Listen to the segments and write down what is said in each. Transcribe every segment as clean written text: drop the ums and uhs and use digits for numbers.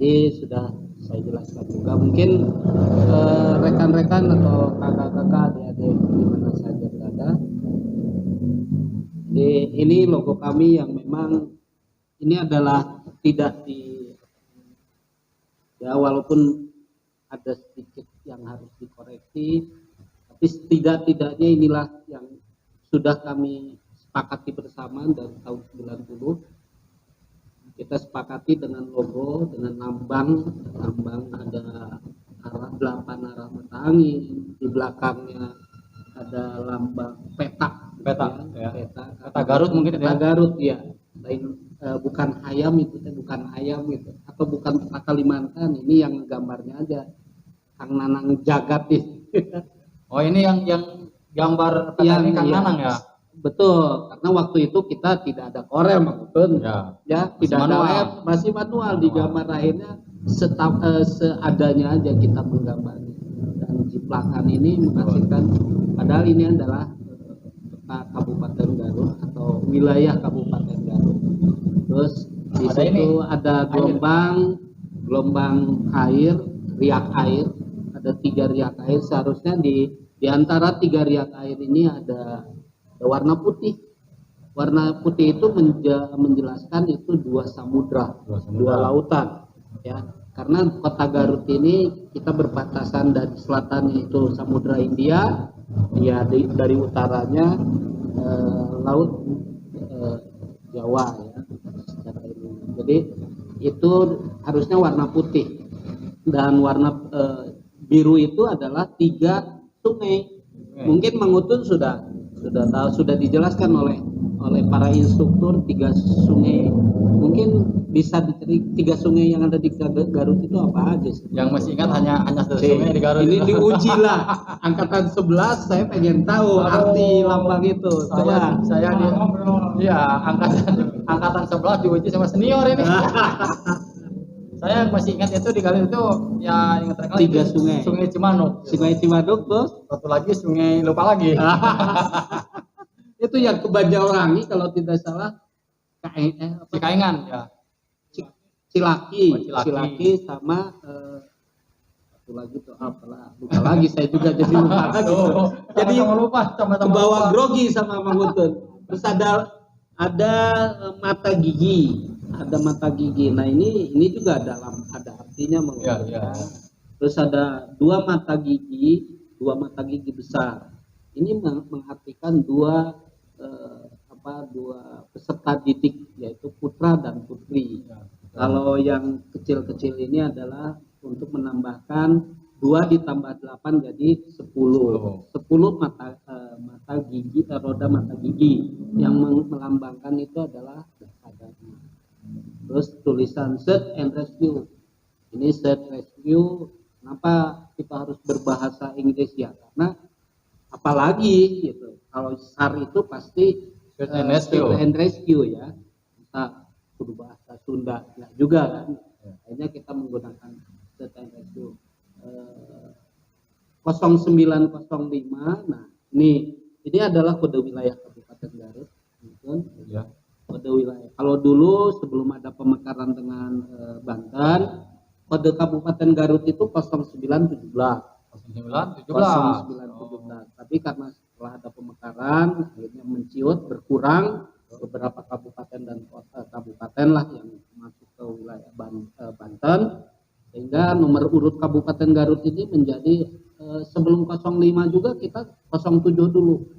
tadi sudah saya jelaskan juga. Mungkin rekan-rekan atau kakak-kakak, adik-adik di mana saja berada. Jadi ini logo kami yang memang ini adalah tidak ya walaupun ada sedikit yang harus dikoreksi, tapi setidak-tidaknya inilah yang sudah kami sepakati bersama dari tahun 90. Kita sepakati dengan logo, dengan lambang ada arah 8 arah mata angin, di belakangnya ada lambang peta Garut mungkin peta Garut ya. Lain bukan ayam itu, bukan ayam gitu, atau bukan peta Kalimantan, ini yang gambarnya aja Kang Nanang Jagat itu. Oh, ini yang gambar peta ini Kang Nanang ya? Betul, karena waktu itu kita tidak ada korel, maupun ya tidak ada web, masih manual. Di gambar akhirnya seadanya aja kita menggambarnya, dan jiplakan ini menghasilkan, padahal ini adalah peta Kabupaten Garut atau wilayah Kabupaten Garut. Terus di situ ada gelombang air, riak air, ada 3 riak air. Seharusnya di antara 3 riak air ini ada warna putih. Warna putih itu menjelaskan itu 2 samudra, 2 lautan ya. Karena kota Garut ini kita berbatasan dari selatan itu Samudra India, ya dari utaranya laut Jawa ya. Jadi itu harusnya warna putih, dan warna biru itu adalah 3 sungai. Mungkin Mangutun sudah tahu, sudah dijelaskan oleh para instruktur 3 sungai. Mungkin bisa dicari 3 sungai yang ada di Garut itu apa aja sih? Yang masih ingat hanya 1 sungai di Garut. Ini diuji lah. Angkatan 11 saya pengen tahu arti lambang itu. Angkatan 11 diuji sama senior ini. Saya masih ingat itu di Garut itu ya, yang terakhir 3 sungai. Sungai Cimanuk. Sungai Cimanuk, terus satu lagi sungai lupa lagi. Itu yang ke Banjarwangi kalau tidak salah. Cikaengan ya. Cilaki sama satu lagi tuh apalah, lupa lagi saya juga jadi lupa lagi. Jadi lupa sama kebawa grogi sama Mangutun. Terus ada mata gigi. Ada mata gigi. Nah ini juga ada artinya ya. Terus ada 2 mata gigi besar. Ini mengartikan 2 peserta didik, yaitu putra dan putri. Kalau yang kecil-kecil ini adalah untuk menambahkan 2 ditambah 8 jadi 10 mata gigi, roda mata gigi, yang melambangkan itu adalah adanya. Terus tulisan search and rescue. Ini search rescue. Kenapa kita harus berbahasa Inggris ya? Karena apalagi gitu. Kalau SAR itu pasti search and rescue ya. Kita kudu bahasa Sunda ya juga kan. Akhirnya kita menggunakan search and rescue. 0905. Nah, ini adalah kode wilayah Kabupaten Garut. Gitu. Ya. Kode wilayah. Kalau dulu sebelum ada pemekaran dengan Banten, kode Kabupaten Garut itu 0917. 0917. Tapi karena setelah ada pemekaran, akhirnya menciut, berkurang, beberapa kabupaten dan kabupaten lah yang masuk ke wilayah Banten, sehingga nomor urut Kabupaten Garut ini menjadi sebelum 05 juga kita 07 dulu.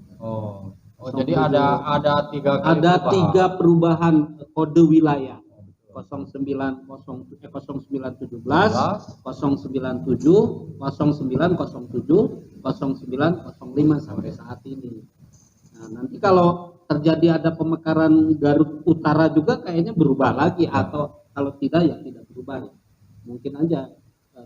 Jadi ada 3 perubahan kode wilayah. 0917, 0907, 0907, 0905 sampai saat ini. Nah, nanti kalau terjadi ada pemekaran Garut Utara juga kayaknya berubah lagi, atau kalau tidak ya tidak berubah ya. Mungkin aja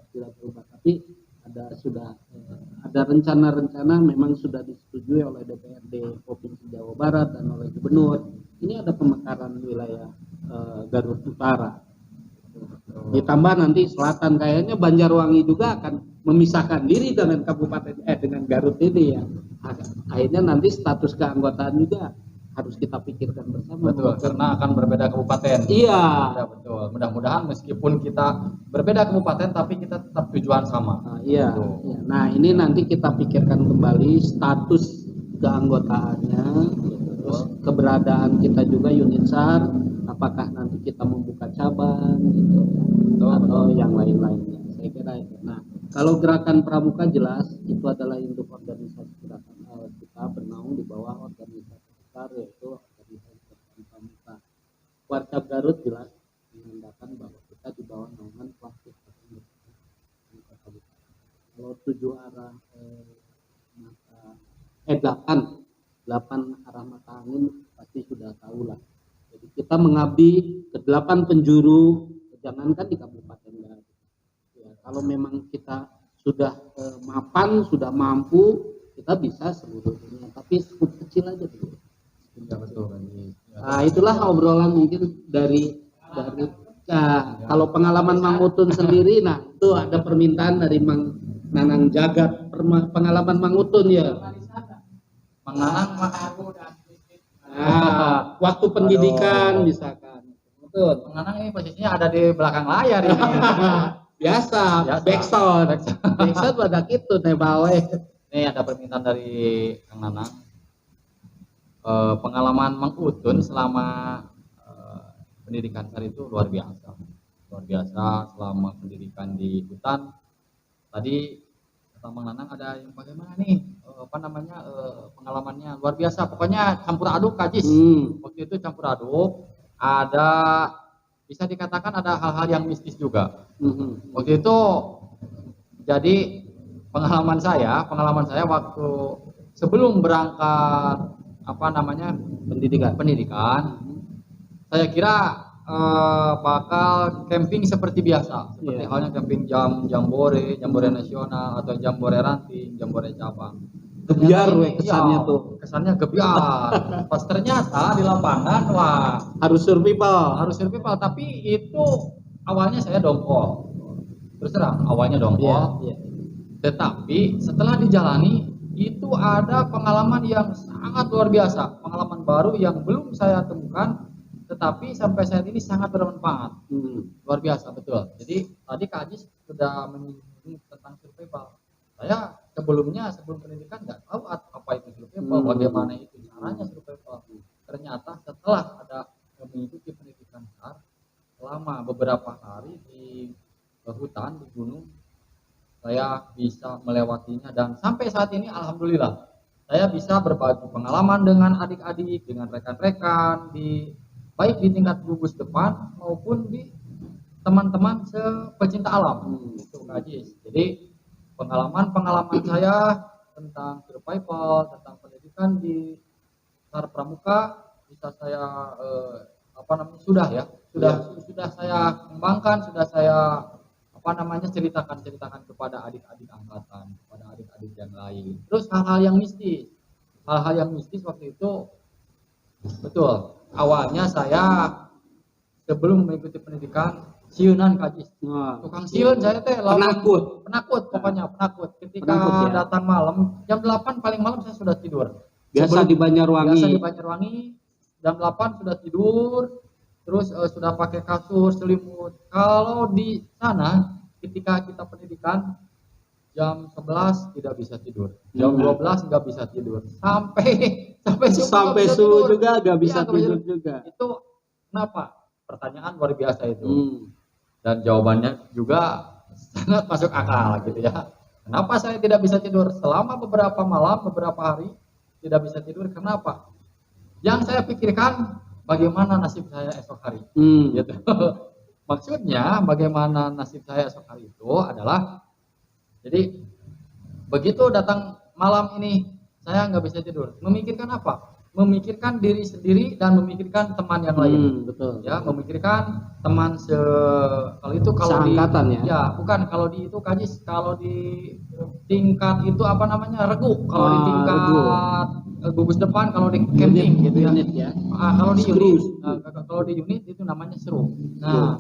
tidak berubah, tapi ada rencana-rencana memang sudah disetujui oleh DPRD Provinsi Jawa Barat dan oleh Gubernur. Ini ada pemekaran wilayah Garut Utara. Ditambah nanti selatan, kayaknya Banjarwangi juga akan memisahkan diri dengan dengan Garut ini ya. Akhirnya nanti status keanggotaan juga harus kita pikirkan bersama. Betul, karena akan berbeda kabupaten. Iya, ya, betul. betul. Mudah-mudahan meskipun kita berbeda kabupaten tapi kita tetap tujuan sama. Iya. Nah, ini nanti kita pikirkan kembali status keanggotaannya, terus keberadaan kita juga unit SAR, apakah nanti kita membuka cabang gitu atau yang lain-lainnya. Saya kira itu. Nah, kalau gerakan pramuka jelas itu adalah induk organisasi gerakan kita bernaung di bawah organisasi besar yaitu organisasi gerakan pramuka. Warcap Garut jelas menandakan bahwa kita di bawah naungan waktu kalau 7 arah delapan arah mata angin pasti sudah tahu lah. Jadi kita mengabdi ke 8 penjuru, jangankan di Kabupaten Garut. Ya, kalau memang kita sudah mapan, sudah mampu, kita bisa seluruh dunia. Tapi skup kecil aja dulu. Ya, betul. Nah, itulah obrolan mungkin dari kalau pengalaman Mang Utun sendiri, nah itu ada permintaan dari Mang Nanang Jagat, pengalaman Mang Utun ya. Mang Nanang Waktu pendidikan misalkan. Betul. Mang Nanang ini posisinya ada di belakang layar ini. Biasa. Backsound pada gitu nebawe. Ini ada permintaan dari Kang Nanang. Pengalaman Mang Utun selama pendidikan SAR itu luar biasa selama pendidikan di hutan. Tadi kata Mang Nanang ada yang bagaimana nih pengalamannya luar biasa, pokoknya campur aduk Kajis. Waktu itu campur aduk, ada bisa dikatakan ada hal-hal yang mistis juga. Waktu itu jadi pengalaman saya waktu sebelum berangkat pendidikan, saya kira bakal camping seperti biasa, seperti halnya camping jambore nasional atau jambore ranting, jambore cabang. Gebiar kesannya tuh. Kesannya gebiar. Pas ternyata di lapangan harus survival, tapi itu awalnya saya dongkol. Terus terang awalnya dongkol. Tetapi setelah dijalani itu ada pengalaman yang sangat luar biasa, pengalaman baru yang belum saya temukan, tetapi sampai saat ini sangat bermanfaat. Luar biasa, betul. Jadi tadi Kak Ajis sudah menyinggung tentang survival. Saya sebelum pendidikan nggak tahu apa itu survival, bagaimana itu caranya survival. Ternyata setelah ada mengikuti pendidikan SAR selama beberapa hari di hutan, di gunung, saya bisa melewatinya dan sampai saat ini alhamdulillah saya bisa berbagi pengalaman dengan adik-adik, dengan rekan-rekan baik di tingkat gugus depan maupun di teman-teman pecinta alam. Itu Kak Ajis. Jadi pengalaman saya tentang survival, tentang pendidikan di SAR Pramuka bisa saya sudah saya kembangkan, sudah saya ceritakan kepada adik-adik angkatan, kepada adik-adik yang lain. Terus hal-hal yang mistis waktu itu betul. Awalnya saya sebelum mengikuti pendidikan siunan Kajis. Tukang siun saya penakut. Ketika datang malam jam 8 paling malam saya sudah tidur. Biasa di Banjarwangi jam 8 sudah tidur. Terus sudah pakai kasur, selimut. Kalau di sana ketika kita pendidikan jam 11 tidak bisa tidur, jam 12 nggak bisa tidur, sampai subuh juga nggak bisa tidur juga. Itu kenapa? Pertanyaan luar biasa itu. Dan jawabannya juga sangat masuk akal gitu ya. Kenapa saya tidak bisa tidur selama beberapa malam, beberapa hari tidak bisa tidur? Kenapa? Yang saya pikirkan bagaimana nasib saya esok hari. Gitu. Maksudnya bagaimana nasib saya esok hari itu adalah, jadi begitu datang malam ini saya nggak bisa tidur. Memikirkan apa? Memikirkan diri sendiri dan memikirkan teman yang lain. Betul. Ya, memikirkan teman seangkatan bukan kalau di itu Kajis, kalau di tingkat itu regu. Kalau di tingkat gugus depan, kalau di camping gitu ya. Kalau di unit itu namanya seru. Nah,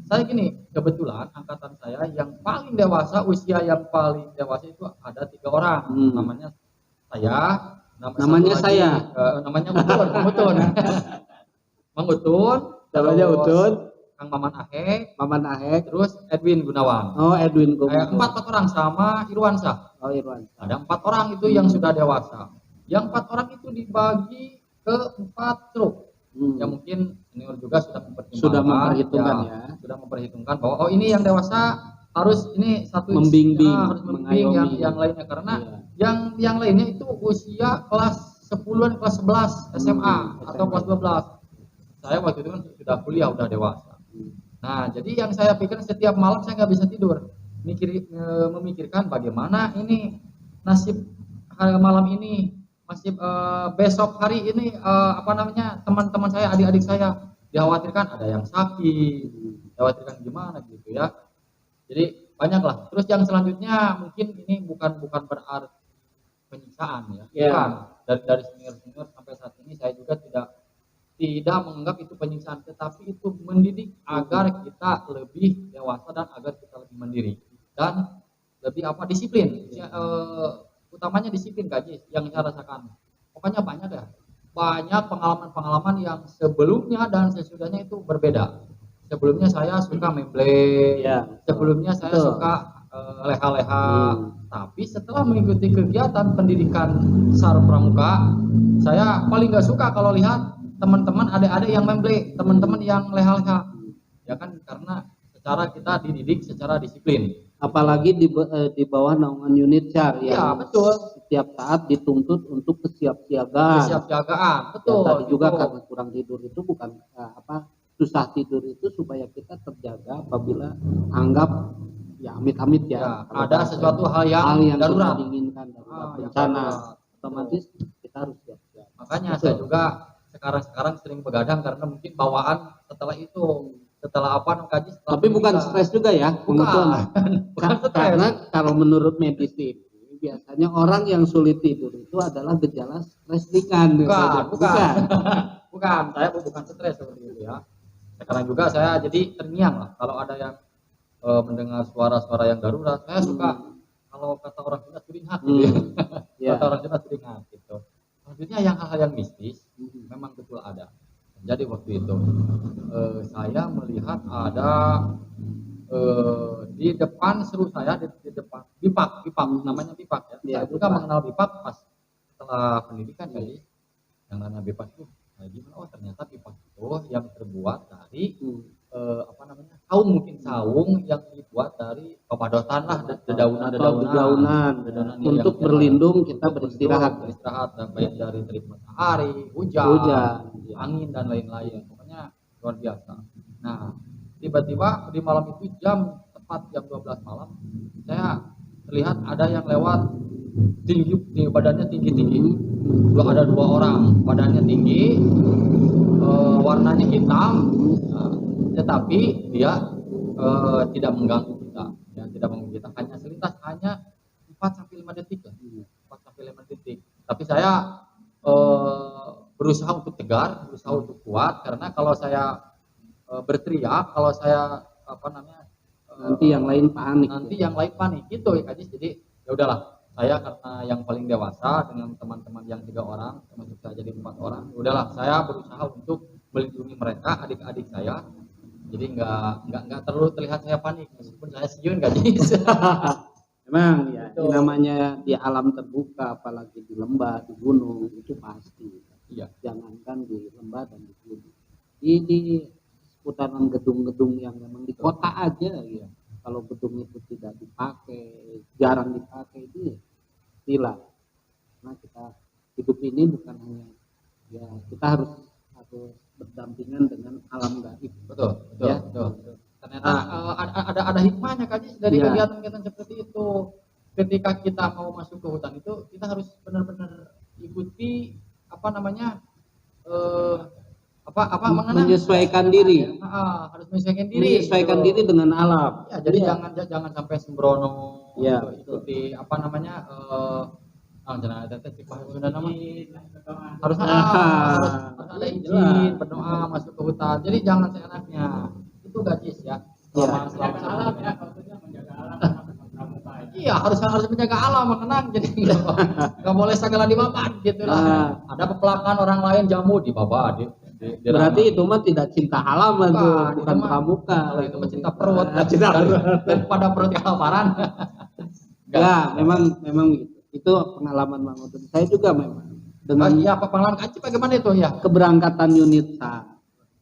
saya gini, kebetulan angkatan saya yang paling dewasa, usia yang paling dewasa itu ada 3 orang. Namanya Utun. Mang Utun. Namanya Utun. Kang Maman Ahe, Maman Ahe, terus Edwin Gunawan. oh Edwin Gunawan. Empat orang sama Irwansyah. Oh Irwan. Ada 4 orang itu yang sudah dewasa. Yang 4 orang itu dibagi ke 4 truk. Ya mungkin senior juga sudah memperhitungkan, sudah memperhitungkan bahwa oh ini yang dewasa harus ini satu membimbing, harus membimbing yang lainnya karena yang lainnya itu usia kelas 10-an, kelas 11 SMA atau kelas 12. Saya waktu itu kan sudah kuliah, udah dewasa. Nah, jadi yang saya pikir setiap malam saya nggak bisa tidur, memikirkan bagaimana ini nasib malam ini, nasib besok hari ini, teman-teman saya, adik-adik saya dikhawatirkan ada yang sakit, dikhawatirkan gimana gitu ya. Jadi banyaklah. Terus yang selanjutnya mungkin ini bukan berarti penyiksaan ya. Bukan. Dari senior sampai saat ini saya juga tidak menganggap itu penyiksaan, tetapi itu mendidik agar kita lebih dewasa dan agar kita lebih mandiri dan lebih disiplin. Utamanya disiplin gaji yang saya rasakan. Pokoknya banyak ya. Banyak pengalaman-pengalaman yang sebelumnya dan sesudahnya itu berbeda. Sebelumnya saya suka memble, sebelumnya saya suka leha-leha, tapi setelah mengikuti kegiatan pendidikan Sar Pramuka, saya paling nggak suka kalau lihat teman-teman adik-adik yang memble, teman-teman yang leha-leha, ya kan, karena secara kita dididik secara disiplin. Apalagi di bawah naungan unit SAR ya, betul. Setiap saat dituntut untuk kesiapsiagaan. Betul. Tadi juga karena kurang tidur itu bukan susah tidur itu supaya kita terjaga apabila anggap ya amit-amit ada sesuatu hal yang darurat diinginkan, bencana, otomatis kita harus siap-siap. Makanya betul. Saya juga sekarang sering begadang karena mungkin bawaan setelah kaji. Tapi bukan stres juga ya, bukan karena kalau menurut medis ini biasanya orang yang sulit tidur itu adalah gejala stres ringan. Bukan, saya bukan stres seperti itu ya. Sekarang juga saya jadi terngiang lah kalau ada yang mendengar suara-suara yang darurat. Saya suka kalau kata orang Sunda suringat gitu ya. Kata orang Sunda suringat gitu. Maksudnya yang hal-hal yang mistis memang betul ada. Jadi waktu itu saya melihat ada di depan seru saya di depan Bipak namanya Bipak ya. Saya juga mengenal Bipak pas setelah pendidikan jadi yang namanya Bipak itu gimana? Oh ternyata Bipak itu yang terbuat dari saung yang dibuat dari papadotan lah, dedaunan untuk berlindung kita beristirahat dan baik dari terik matahari, hujan, angin dan lain-lain. Pokoknya luar biasa. Nah, tiba-tiba di malam itu tepat jam 12 malam saya terlihat ada yang lewat tinggi badannya tinggi. Ada 2 orang, badannya tinggi, warnanya hitam, tetapi dia tidak mengganggu kita, hanya selintas, hanya 4-5 detik lah, 4-5 detik. Tapi saya berusaha untuk tegar, berusaha untuk kuat, karena kalau saya berteriak, kalau saya nanti yang lain panik gitu ya Kajis. Jadi ya udahlah, saya karena yang paling dewasa dengan teman-teman yang 3 orang, termasuk saya jadi 4 orang, udahlah saya berusaha untuk melindungi mereka, adik-adik saya. Jadi nggak terlalu terlihat saya panik, meskipun saya siun Kajis. Memang ya, namanya di alam terbuka, apalagi di lembah, di gunung, itu pasti. Iya. Jangankan di lembah dan di gunung. Di seputaran gedung-gedung yang memang di kota aja ya. Kalau gedung itu tidak dipakai, jarang dipakai, itu hilang. Nah kita hidup ini bukan hanya ya kita harus berdampingan dengan alam gaib. Betul. Ternyata ada hikmahnya Kajis dari kegiatan-kegiatan seperti itu. Ketika kita mau masuk ke hutan itu kita harus benar-benar ikuti menyesuaikan diri. Harus menyesuaikan diri dengan alam. Ya, jadi jangan sampai sembrono. Ya, ikuti harus ada izin, berdoa masuk ke hutan. Jadi jangan seenaknya. Itu Kajis ya. Selama iya, harus menjaga alam, mengenang. Jadi nggak boleh segala dibabat gitu lah. Ada pepelakan orang lain jamu dibabat, Berarti itu mah tidak cinta halaman tuh, bukan itu mah, pramuka. kalau itu mah cinta perut. Cinta perut. Daripada perut yang kelaparan. Ya, memang gitu. Itu pengalaman Mang Udun. Saya juga memang dengan Iya, pengalaman Kak Acip bagaimana itu ya? keberangkatan unit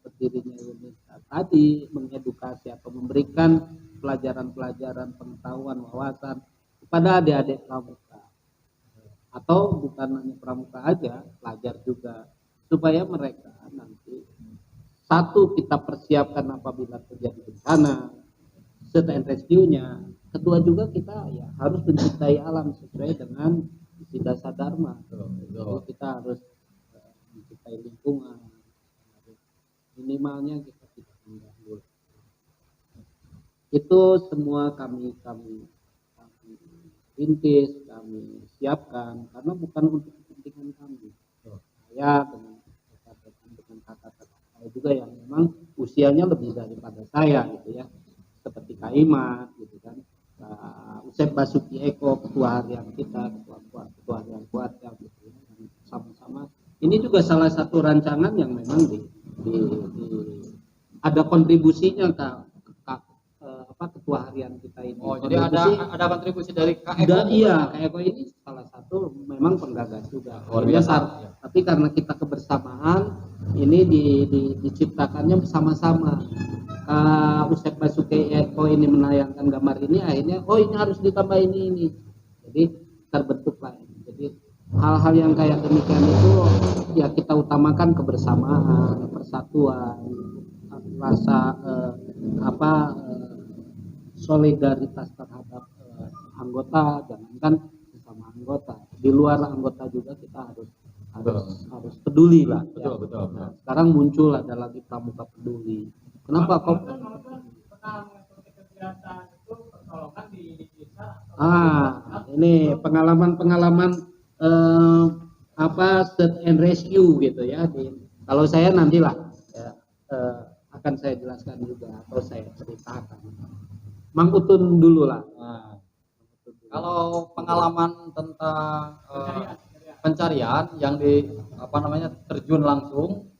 berdirinya unit tadi mengedukasi atau memberikan pelajaran-pelajaran pengetahuan wawasan kepada adik-adik pramuka, atau bukan hanya pramuka aja, pelajar juga, supaya mereka nanti satu kita persiapkan apabila terjadi bencana, search and rescue-nya. Kedua juga kita ya harus mencintai alam sesuai dengan isi dasar dharma. Jadi kita harus mencintai lingkungan. Minimalnya kita tidak mengganggu. Itu semua kami rintis, kami siapkan karena bukan untuk kepentingan kami. Saya dengan kakak-kakak saya juga yang memang usianya lebih daripada saya gitu ya, seperti Kak Imat gitu kan, Usep Basuki Eko, ketua harian kita, ketua harian Kuatnya gitu ya, dan sama-sama ini juga salah satu rancangan yang memang ada kontribusinya ketua harian kita ini. Oh, jadi ada kontribusi dari Kak Eko. Iya, Kak Eko ini salah satu memang penggagas juga. Luar biasa. Ya. Tapi karena kita kebersamaan ini diciptakannya bersama-sama. Usep Basuki Eko ini menayangkan gambar ini, akhirnya ini harus ditambah ini. Jadi terbentuklah. Jadi hal-hal yang kayak demikian itu ya kita utamakan kebersamaan, persatuan, rasa solidaritas terhadap anggota, jangankan sesama anggota, di luar anggota juga kita harus peduli lah. Betul. Nah, sekarang muncul ada lagi pramuka peduli. Kenapa kok? Ini pengalaman search and rescue gitu ya. Kalau saya nantilah ya, akan saya jelaskan juga atau saya ceritakan. Mang Utun dulu lah. Kalau pengalaman tentang pencarian yang terjun langsung,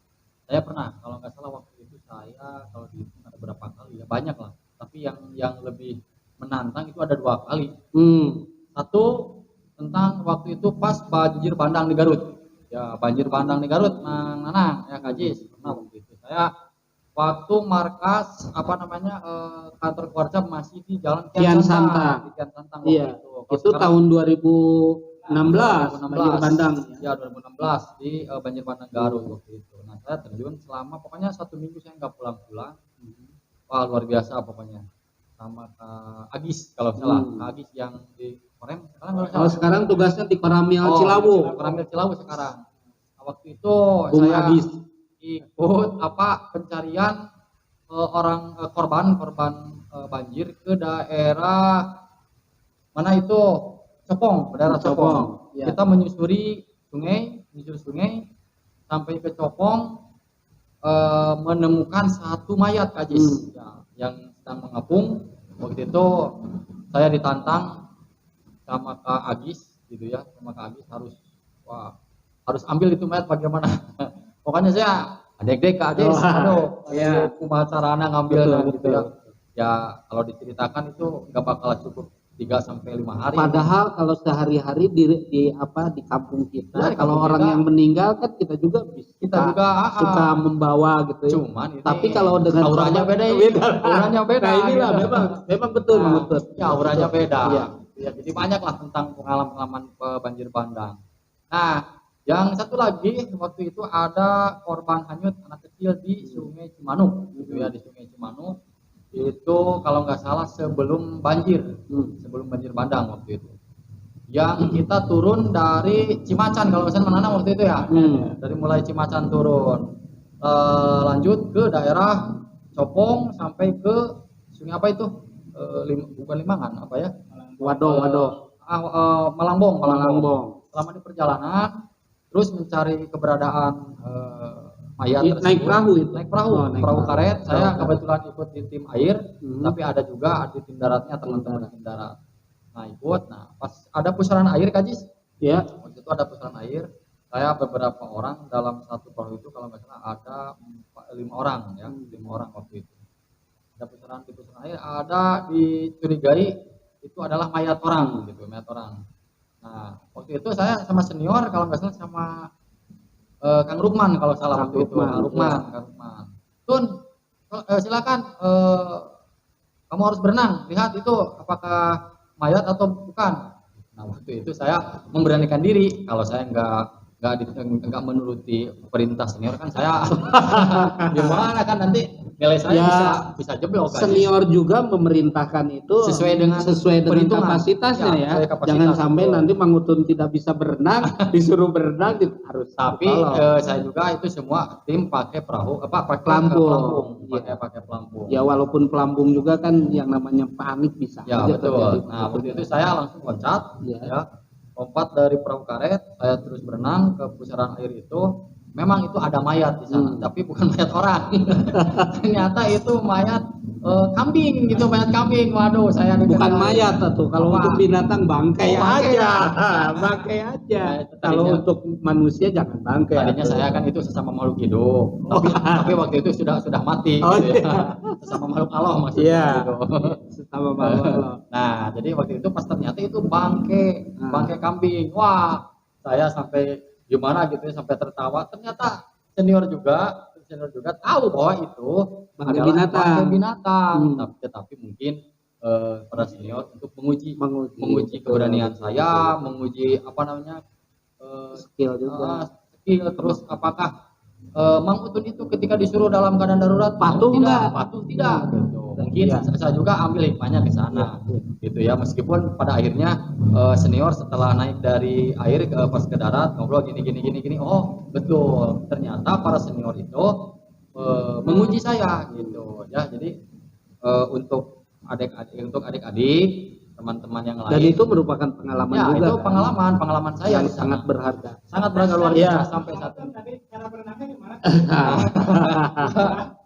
saya pernah, kalau nggak salah waktu itu saya kalau dihitung ada berapa kali ya, banyak lah. Tapi yang lebih menantang itu ada 2 kali. Satu tentang waktu itu pas banjir bandang di Garut. Ya, banjir bandang di Garut, Nanang ya Kak Jis. Pernah waktu itu saya waktu markas kantor keluarga masih di Jalan Kian Santa. Iya. Itu tahun 2016 banjir bandang. Ya 2016 di banjir bandang Garut waktu itu. Nah saya terjun selama pokoknya 1 minggu saya nggak pulang-pulang. Wah luar biasa pokoknya. Sama Kak Agis kalau salah, Kak Agis yang di Korem sekarang tugasnya di Koramil Cilawu. Koramil Cilawu sekarang. Nah, waktu itu Bung saya Agis ikut pencarian korban banjir ke daerah mana itu Copong, daerah Copong. Ya. Kita menyusuri sungai sampai ke Copong, menemukan 1 mayat Kak Jis yang sedang mengapung. Waktu itu saya ditantang sama Kak Agis gitu ya, sama Kak Agis harus ambil itu mayat bagaimana. Pokoknya saya adek-adek Kak Agis, kumaha carana ngambil gitu ya. Ya kalau diceritakan itu nggak bakal cukup 3-5 hari. Padahal kalau sehari-hari di kampung kita, kalau orang yang meninggal kan kita juga suka membawa gitu ya. Cuman ini, tapi kalau dengan auranya beda. Nah inilah memang betul. Ya auranya beda. Ya, jadi banyak lah tentang pengalaman banjir bandang. Nah, yang satu lagi waktu itu ada korban hanyut anak kecil di Sungai Cimanuk, gitu ya, di Sungai Cimanuk. Itu kalau nggak salah sebelum banjir bandang waktu itu. Yang kita turun dari Cimacan kalau nggak salah Manana waktu itu ya. Dari mulai Cimacan turun, lanjut ke daerah Copong sampai ke sungai apa itu? Bukan Limangan apa ya? Waduh. Malangbong. Selama di perjalanan terus mencari keberadaan mayat tersebut. Naik perahu karet. Saya kebetulan ikut di tim air, tapi ada juga di tim daratnya teman-teman tim darat. Nah ikut, pas ada pusaran air Kak Jis. Ya. Waktu itu ada pusaran air, saya beberapa orang dalam satu perahu itu kalau nggak salah ada 5 orang ya, 5 orang waktu itu. Ada pusaran di pusaran air, ada dicurigai itu adalah mayat orang gitu, mayat orang. Nah waktu itu saya sama senior kalau nggak salah sama Kang Rukman kalau salah waktu itu, Kang Rukman. Tun, silakan kamu harus berenang, lihat itu apakah mayat atau bukan. Nah waktu itu saya memberanikan diri, kalau saya nggak menuruti perintah senior kan saya gimana kan nanti nilai saya ya, bisa jeblok kan. Senior juga memerintahkan itu sesuai dengan kapasitasnya ya. Jangan sampai nanti Mang Utun tidak bisa berenang, disuruh berenang harus. Tapi saya juga itu semua tim pakai perahu pakai pelampung. Pakai pelampung. Ya walaupun pelampung juga kan yang namanya panik bisa. Ya betul. Nah waktu itu saya langsung loncat ya. Lompat dari perahu karet, saya terus berenang ke pusaran air itu. Memang itu ada mayat di sana, tapi bukan mayat orang. Ternyata itu mayat kambing gitu, mayat kambing. Waduh, saya bukan mayat tuh. Kalau untuk binatang bangkai aja. Bangkai aja. Kalau untuk manusia jangan bangkai. Tadinya saya kan itu sesama makhluk hidup. Tapi waktu itu sudah mati gitu ya. Sesama makhluk Allah maksudnya gitu. Sesama makhluk Allah. Nah, jadi waktu itu pas ternyata itu bangkai kambing. Wah, saya sampai gimana gitu ya, sampai tertawa. Ternyata senior juga tahu bahwa itu adalah bangkai binatang. Tetapi mungkin para senior untuk menguji keberanian saya, menguji skill juga. Terus apakah Mang Utun itu ketika disuruh dalam keadaan darurat patuh tidak gitu. Mungkin saya juga ambil hikmahnya ke sana gitu ya, meskipun pada akhirnya senior setelah naik dari air pas ke darat ngobrol gini oh betul ternyata para senior itu menguji saya gitu ya. Jadi untuk adik-adik teman-teman yang lain, dan itu merupakan pengalaman juga itu pengalaman saya yang sangat berharga luar biasa sampai saat ini. Tadi cara berenangnya gimana?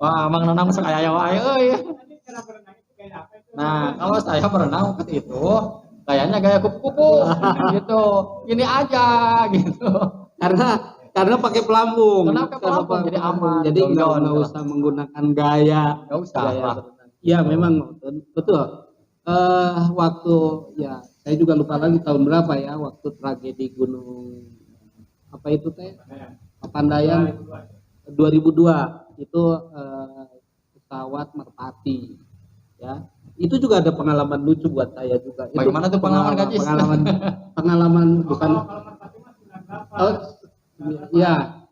Wah, Mang Nanang sok aya wae euy. Cara berenang itu kayak apa itu? Nah, kalau saya berenang waktu itu kayaknya gaya kupu-kupu gitu. Gini aja gitu. Karena pakai pelampung. Jadi aman. Jadi nggak usah menggunakan gaya. Nggak usah. Ya memang betul. Waktu ya saya juga lupa lagi tahun berapa ya, waktu tragedi gunung apa itu teh Papandayan 2002 itu pesawat merpati ya, itu juga ada pengalaman lucu buat saya juga. Bagaimana tuh pengalaman Kajis? Pengalaman bukan ya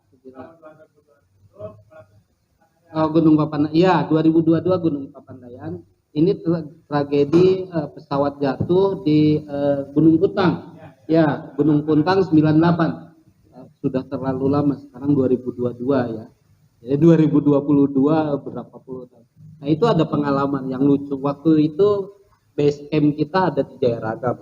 Gunung Papandayan ya 2022 Gunung Papandayan. Ini tragedi pesawat jatuh di Gunung Puntang. Ya, Gunung Puntang 98. Sudah terlalu lama, sekarang 2022 ya. Jadi 2022 berapa puluh tahun. Nah, itu ada pengalaman yang lucu. Waktu itu base camp kita ada di Jayaraga.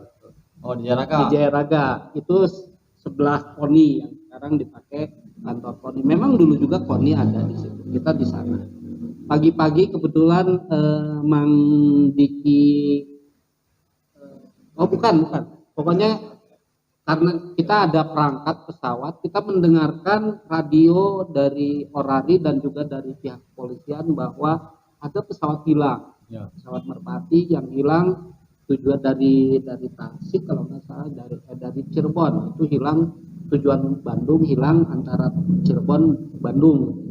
Oh, di Jayaraga. Di Jayaraga. Itu sebelah KONI yang sekarang dipakai kantor KONI. Memang dulu juga KONI ada di situ. Kita di sana. Pagi-pagi kebetulan Mang Diki bukan pokoknya karena kita ada perangkat pesawat, kita mendengarkan radio dari Orari dan juga dari pihak kepolisian bahwa ada pesawat hilang pesawat merpati yang hilang tujuan dari Tasik kalau nggak salah dari Cirebon, itu hilang tujuan Bandung, hilang antara Cirebon Bandung.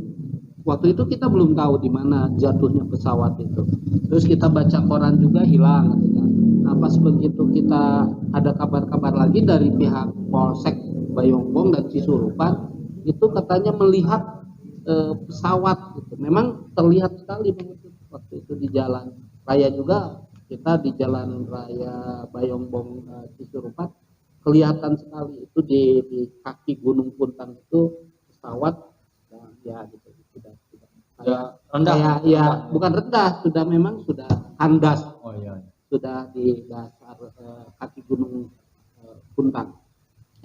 Waktu itu kita belum tahu di mana jatuhnya pesawat itu. Terus kita baca koran juga hilang katanya. Nah, pas begitu kita ada kabar-kabar lagi dari pihak Polsek Bayongbong dan Cisurupan, itu katanya melihat pesawat gitu. Memang terlihat sekali waktu itu di jalan raya juga, kita di jalan raya Bayongbong Cisurupan kelihatan sekali itu di kaki Gunung Puntang itu pesawat ya gitu. Rendah. Bukan rendah, sudah kandas. Oh iya. Sudah di dasar kaki Gunung Puntang.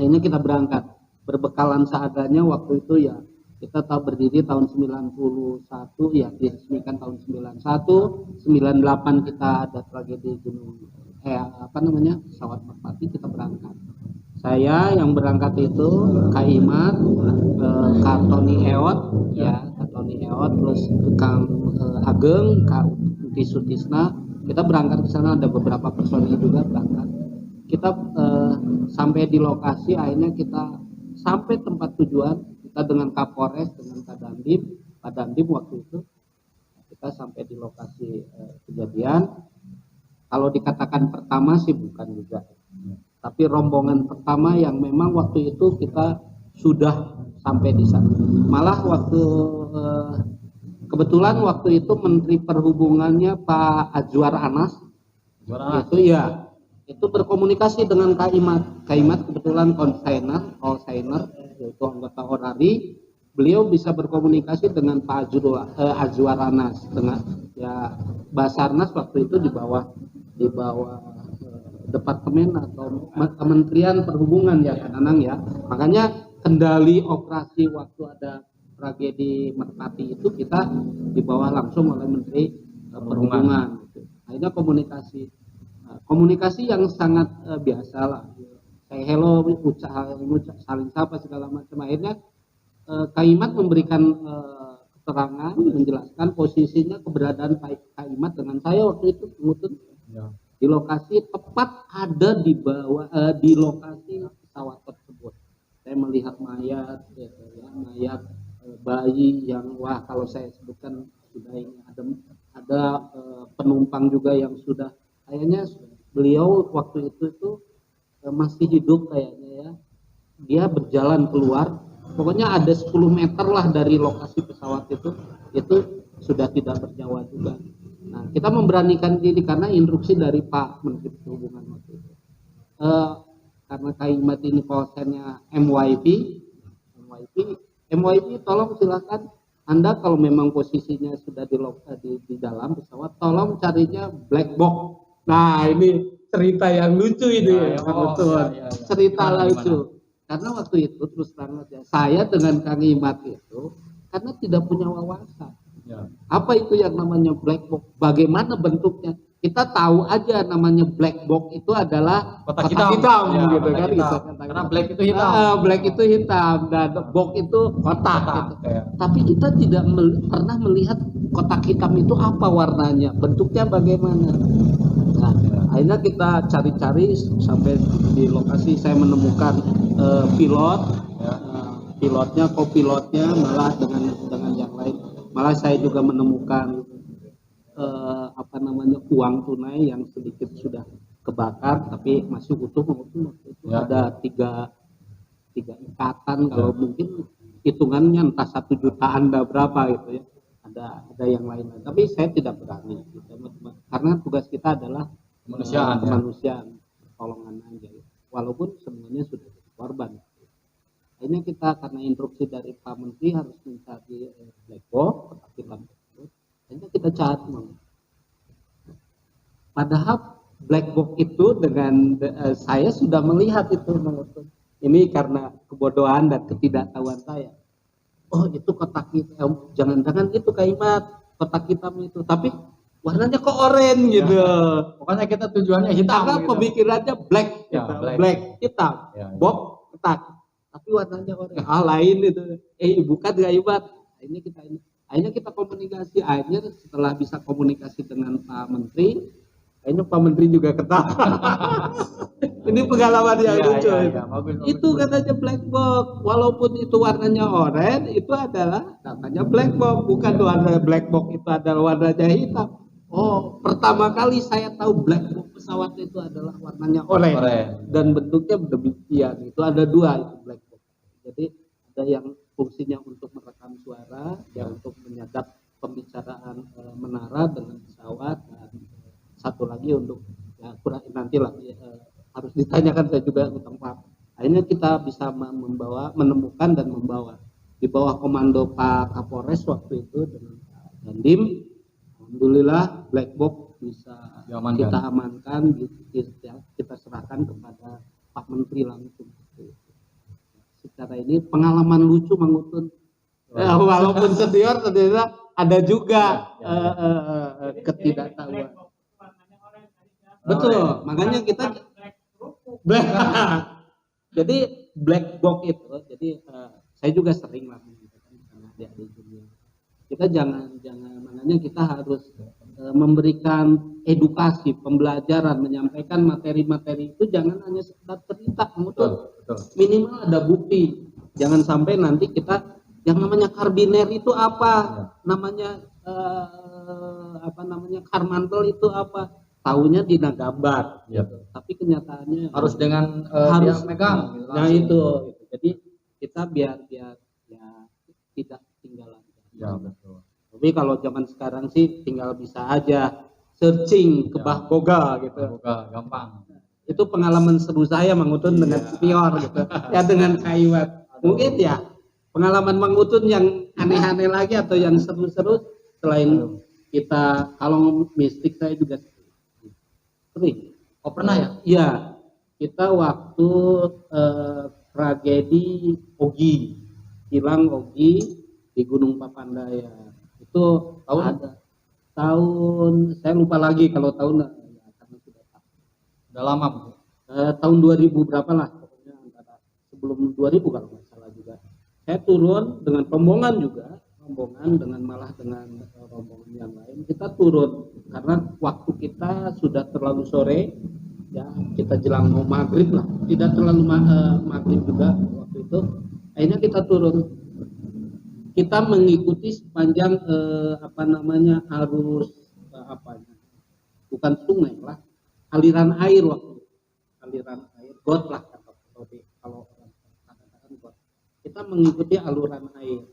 Akhirnya kita berangkat berbekalan seadanya. Waktu itu ya kita tahu berdiri tahun 91 ya, diresmikan tahun 91, 98 kita ada tragedi gunung pesawat merpati, kita berangkat. Saya yang berangkat itu Kak Imat, Kak Tony Eot, ya Kak Tony Eot, terus Kang Ageng, Kak Uti Sutisna. Kita berangkat ke sana, ada beberapa personil juga berangkat. Kita sampai di lokasi, akhirnya kita sampai tempat tujuan. Kita dengan Kapolres, dengan Pak Dandim waktu itu kita sampai di lokasi kejadian. Kalau dikatakan pertama sih bukan juga, tapi rombongan pertama yang memang waktu itu kita sudah sampai di sana. Malah waktu kebetulan waktu itu Menteri Perhubungannya Pak Azwar Anas itu ya, itu berkomunikasi dengan Kak Imat. Kak Imat kebetulan konsainer, yaitu anggota Orari. Beliau bisa berkomunikasi dengan Pak Azwar Anas, dengan ya Basarnas waktu itu di bawah departemen atau Kementerian Perhubungan ya Kak Nanang ya. Makanya kendali operasi waktu ada tragedi Merpati itu kita di bawah langsung oleh Menteri Perhubungan. Akhirnya komunikasi yang sangat biasa lah. Kayak hello, saling sapa segala macam. Akhirnya Kak Imat memberikan keterangan, menjelaskan posisinya, keberadaan Kak Imat dengan saya waktu itu ya. Di lokasi tepat ada di bawah di lokasi pesawat tersebut. Saya melihat mayat, mayat bayi yang wah kalau saya sebutkan sudah ini ada penumpang juga yang sudah kayaknya beliau waktu itu masih hidup kayaknya ya. Dia berjalan keluar, pokoknya ada 10 meter lah dari lokasi pesawat itu sudah tidak bernyawa juga. Nah, kita memberanikan diri karena instruksi dari Pak Menteri Perhubungan waktu itu. Karena Kak Imat ini konsennya MYP, tolong silakan Anda kalau memang posisinya sudah di dalam pesawat, tolong carinya black box. Nah, ini cerita yang lucu ini, cerita lucu. Karena waktu itu terus terang saja, saya dengan Kang Imat itu karena tidak punya wawasan. Ya. Apa itu yang namanya black box? Bagaimana bentuknya? Kita tahu aja namanya black box itu adalah kotak hitam ya, gitu kan. Hitam. Karena black itu hitam. Black itu hitam dan box itu kotak. Gitu. Ya. Tapi kita tidak pernah melihat kotak hitam itu apa warnanya, bentuknya bagaimana. Nah, akhirnya kita cari-cari sampai di lokasi saya menemukan pilot, pilotnya, kopilotnya, malah dengan yang lain. Malah saya juga menemukan uang tunai yang sedikit sudah kebakar tapi masih utuh waktu itu ya. Ada tiga ikatan kalau mungkin hitungannya entah 1 jutaan ada berapa gitu ya. Ada yang lain tapi saya tidak berani gitu. Karena tugas kita adalah kemanusiaan, pertolongan aja ya. Walaupun semuanya sudah jadi korban. Akhirnya kita karena instruksi dari Pak Menteri harus mencari black box, kotak hitam tersebut. Akhirnya kita cari. Padahal black box itu dengan saya sudah melihat itu. Ini karena kebodohan dan ketidaktahuan saya. Oh itu kotak hitam, jangan-jangan itu Kak Imat, kotak hitam itu. Tapi warnanya kok oranye gitu. Pokoknya kita tujuannya hitam. Karena gitu. Pemikirannya black, ya, gitu. Black hitam, box kotak. Tapi warnanya oranye. Lain itu. Bukan Kak Imat. Akhirnya kita komunikasi. Akhirnya setelah bisa komunikasi dengan Pak Menteri, akhirnya Pak Menteri juga ketawa. Ini pengalaman yang lucu. Bagus, itu katanya black box. Walaupun itu warnanya oranye, itu adalah namanya black box. Bukan warna black box itu adalah warnanya hitam. Oh, pertama kali saya tahu black box pesawat itu adalah warnanya oranye dan bentuknya demikian. Itu ada 2 itu black box. Jadi ada yang fungsinya untuk merekam suara, yang untuk menyadap pembicaraan menara dengan pesawat, dan satu lagi untuk nantilah harus ditanyakan, saya juga utang Pak. Akhirnya kita bisa menemukan dan membawa di bawah komando Pak Kapolres waktu itu dengan Pak Dandim. Alhamdulillah black box bisa kita amankan, kita serahkan kepada Pak Menteri langsung. Secara ini pengalaman lucu Mang Utun. Walaupun senior ternyata ada juga ketidaktahuan. Betul, makanya kita Jadi black box itu, jadi saya juga sering lah menyampaikan sama adik-adik junior. Kita jangan makanya kita harus memberikan edukasi, pembelajaran, menyampaikan materi-materi itu jangan hanya sekedar cerita, betul. Minimal ada bukti. Jangan sampai nanti kita yang namanya karbiner itu apa, namanya karmantel itu apa, tahunya di gambar, gitu. Tapi kenyataannya harus dengan harus megang. Gitu, nah itu. Jadi kita biar ya tidak ketinggalan. Ya betul. Tapi kalau zaman sekarang sih tinggal bisa aja searching ke Bahkoga gitu. Bahkoga gampang. Itu pengalaman seru saya Mang Utun dengan senior gitu. Ya dengan Kaiwat. Mungkin ya pengalaman Mang Utun yang aneh-aneh lagi atau yang seru-seru selain kita kalau mistik saya juga sering. Oh pernah ya? Iya. Kita waktu tragedi Ogi, hilang Ogi di Gunung Papandaya. Itu tahun saya lupa lagi kalau tahun ya, karena sudah lama. Tahun 2000 berapa lah pokoknya antara sebelum 2000 kalau nggak salah juga. Saya turun dengan rombongan dengan rombongan yang lain. Kita turun karena waktu kita sudah terlalu sore ya, kita jelang mau maghrib lah, tidak terlalu maghrib juga waktu itu. Akhirnya kita turun, kita mengikuti sepanjang arus bukan sungai lah, aliran air waktu itu. Aliran air got lah kalau orang katakan got. Kita mengikuti aluran air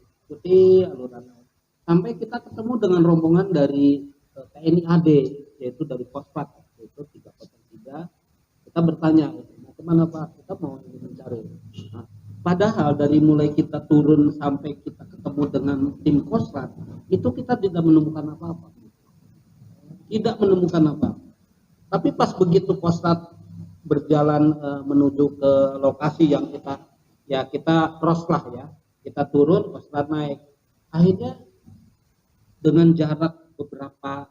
sampai kita ketemu dengan rombongan dari TNI AD, yaitu dari Kosprat, yaitu 303. Kita bertanya, mau kemana Pak? Kita mau mencari. Nah, padahal dari mulai kita turun sampai kita ketemu dengan tim Kosprat, itu kita tidak menemukan apa-apa. Tapi pas begitu Kosprat berjalan menuju ke lokasi yang kita cross lah ya, kita turun, Kosprat naik. Akhirnya dengan jarak beberapa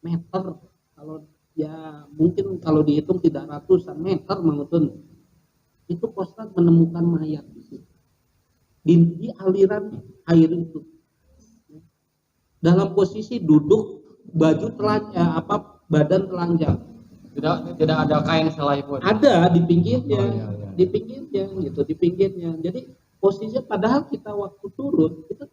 meter, kalau ya mungkin kalau dihitung tidak ratusan meter Mang Utun, itu Kosprat menemukan mayat di situ, di aliran air itu, dalam posisi duduk, baju badan telanjang. Tidak ada kain selai pun. Ada di pinggirnya, iya. di pinggirnya. Jadi posisinya padahal kita waktu turun kita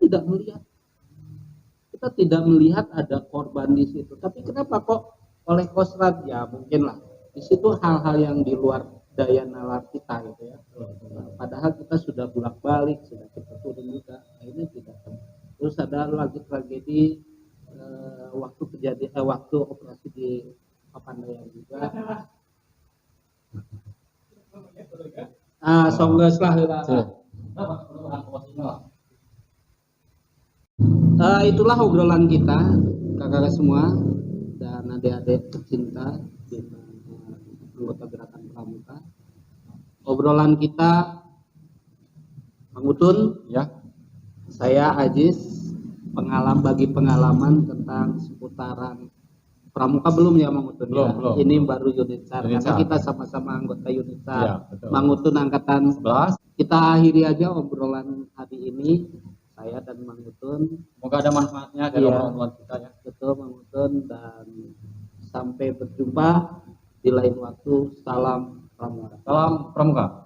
tidak melihat ada korban di situ. Tapi kenapa kok oleh Kostrad ya mungkin lah di situ hal-hal yang di luar daya nalar kita gitu ya. Padahal kita sudah bolak-balik, sudah kita turun juga, akhirnya tidak. Terus ada lagi tragedi waktu operasi di Papandaya juga. Songges lah. Itulah obrolan kita kakak-kakak semua dan adik-adik tercinta anggota gerakan Pramuka. Obrolan kita Mang Utun, ya. Saya Ajis, pengalaman tentang seputaran Pramuka belum ya Mang Utun? Belum. Ini baru unit SAR karena kita sama-sama anggota unit SAR. Ya, Mang Utun angkatan 11. Kita akhiri aja obrolan hari ini, saya dan Mang Utun. Semoga ada manfaatnya dari obrolan kita ya. Betul Mang Utun, dan sampai berjumpa di lain waktu. Salam Pramuka. Salam Pramuka.